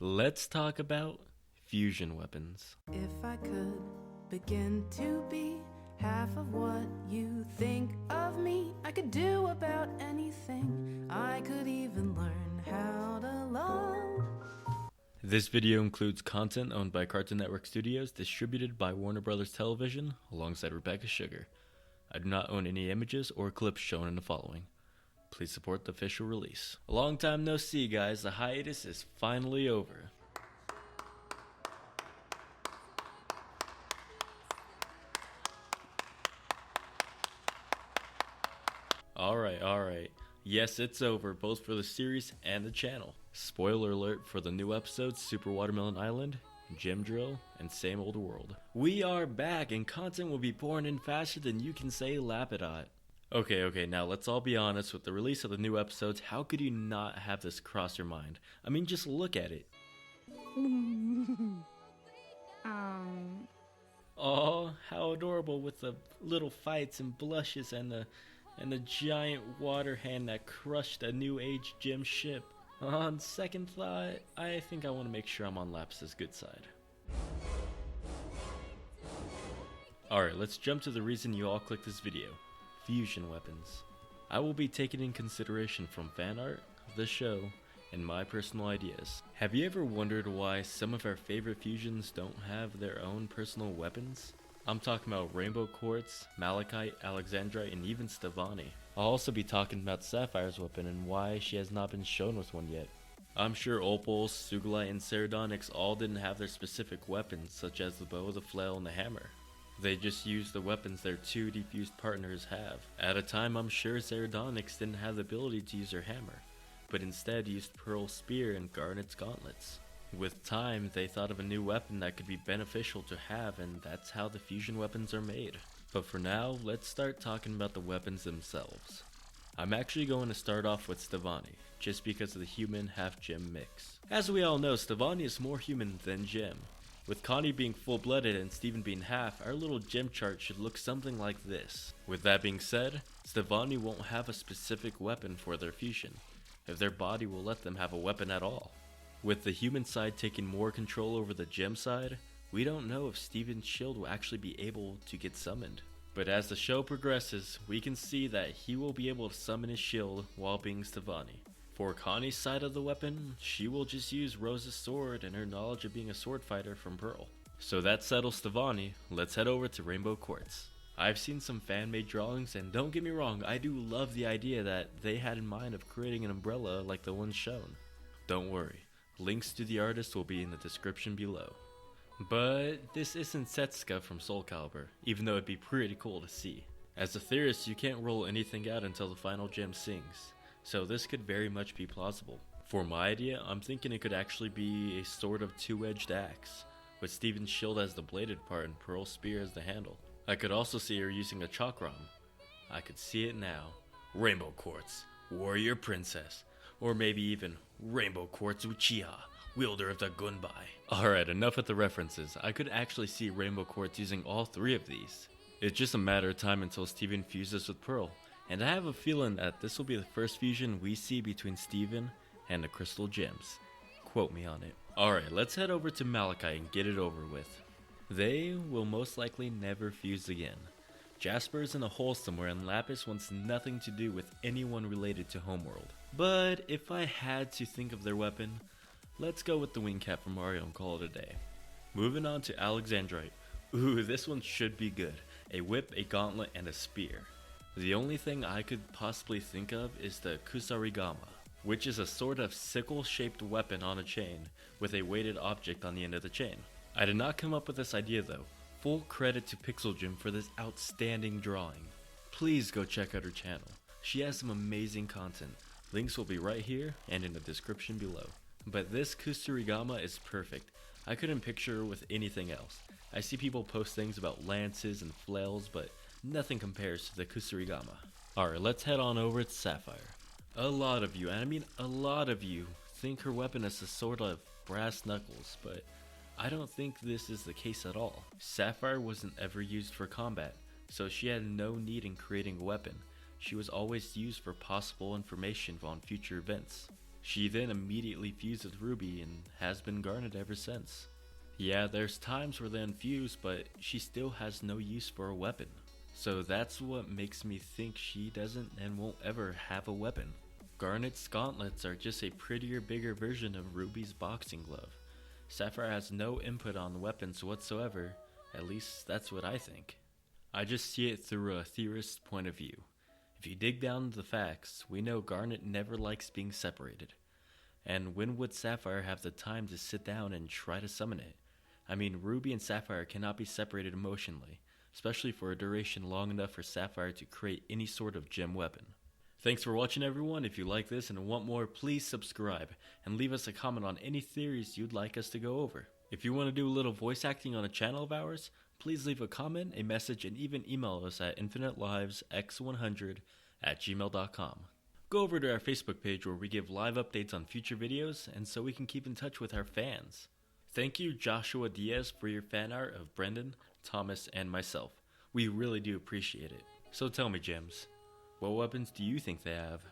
Let's talk about fusion weapons. If I could begin to be half of what you think of me, I could do about anything. I could even learn how to love. This video includes content owned by Cartoon Network Studios, distributed by Warner Brothers Television, alongside Rebecca Sugar. I do not own any images or clips shown in the following. Please support the official release. A long time no see, guys. The hiatus is finally over. Alright. Yes, it's over, both for the series and the channel. Spoiler alert for the new episodes, Super Watermelon Island, Gem Drill, and Same Old World. We are back, and content will be pouring in faster than you can say Lapidot. Okay, now let's all be honest. With the release of the new episodes, how could you not have this cross your mind? I mean, just look at it. Oh, how adorable, with the little fights and blushes and the giant water hand that crushed a new age gem ship. On second thought, I think I want to make sure I'm on Lapis' good side. Alright, let's jump to the reason you all clicked this video. Fusion weapons. I will be taking in consideration from fan art, the show, and my personal ideas. Have you ever wondered why some of our favorite fusions don't have their own personal weapons? I'm talking about Rainbow Quartz, Malachite, Alexandrite, and even Stevani. I'll also be talking about Sapphire's weapon and why she has not been shown with one yet. I'm sure Opal, Sugilite, and Ceradonix all didn't have their specific weapons, such as the bow, the flail, and the hammer. They just used the weapons their two defused partners have. At a time, I'm sure Ceradonix didn't have the ability to use her hammer, but instead used Pearl's spear and Garnet's gauntlets. With time, they thought of a new weapon that could be beneficial to have, and that's how the fusion weapons are made. But for now, let's start talking about the weapons themselves. I'm actually going to start off with Stevani, just because of the human half-gem mix. As we all know, Stevani is more human than gem. With Connie being full-blooded and Steven being half, our little gem chart should look something like this. With that being said, Stevani won't have a specific weapon for their fusion, if their body will let them have a weapon at all. With the human side taking more control over the gem side, we don't know if Steven's shield will actually be able to get summoned. But as the show progresses, we can see that he will be able to summon his shield while being Stevani. For Connie's side of the weapon, she will just use Rose's sword and her knowledge of being a sword fighter from Pearl. So that settles Stevani. Let's head over to Rainbow Quartz. I've seen some fan-made drawings, and don't get me wrong, I do love the idea that they had in mind of creating an umbrella like the one shown. Don't worry, links to the artist will be in the description below. But this isn't Setsuka from Soul Calibur, even though it'd be pretty cool to see. As a theorist, you can't roll anything out until the final gem sings, so this could very much be plausible. For my idea, I'm thinking it could actually be a sort of two-edged axe, with Steven's shield as the bladed part and Pearl's spear as the handle. I could also see her using a chakram. I could see it now. Rainbow Quartz, Warrior Princess, or maybe even Rainbow Quartz Uchiha, wielder of the Gunbai. Alright, enough with the references. I could actually see Rainbow Quartz using all three of these. It's just a matter of time until Steven fuses with Pearl, and I have a feeling that this will be the first fusion we see between Steven and the Crystal Gems. Quote me on it. Alright, let's head over to Malachite and get it over with. They will most likely never fuse again. Jasper is in a hole somewhere, and Lapis wants nothing to do with anyone related to Homeworld. But if I had to think of their weapon, let's go with the Winged Cap from Mario and call it a day. Moving on to Alexandrite. Ooh, this one should be good. A whip, a gauntlet, and a spear. The only thing I could possibly think of is the Kusarigama, which is a sort of sickle-shaped weapon on a chain with a weighted object on the end of the chain. I did not come up with this idea though. Full credit to Pixel Jim for this outstanding drawing. Please go check out her channel. She has some amazing content. Links will be right here and in the description below. But this Kusarigama is perfect. I couldn't picture her with anything else. I see people post things about lances and flails, but nothing compares to the Kusarigama. Alright, let's head on over to Sapphire. A lot of you, and I mean a lot of you, think her weapon is a sort of brass knuckles, but I don't think this is the case at all. Sapphire wasn't ever used for combat, so she had no need in creating a weapon. She was always used for possible information on future events. She then immediately fused with Ruby and has been Garnet ever since. Yeah, there's times where they unfuse, but she still has no use for a weapon. So that's what makes me think she doesn't and won't ever have a weapon. Garnet's gauntlets are just a prettier, bigger version of Ruby's boxing glove. Sapphire has no input on weapons whatsoever, at least that's what I think. I just see it through a theorist's point of view. If you dig down to the facts, we know Garnet never likes being separated. And when would Sapphire have the time to sit down and try to summon it? I mean, Ruby and Sapphire cannot be separated emotionally, especially for a duration long enough for Sapphire to create any sort of gem weapon. Thanks for watching, everyone. If you like this and want more, please subscribe and leave us a comment on any theories you'd like us to go over. If you want to do a little voice acting on a channel of ours, please leave a comment, a message, and even email us at InfiniteLivesX100@gmail.com. Go over to our Facebook page where we give live updates on future videos and so we can keep in touch with our fans. Thank you, Joshua Diaz, for your fan art of Brendan, Thomas, and myself. We really do appreciate it. So tell me, Gems, what weapons do you think they have?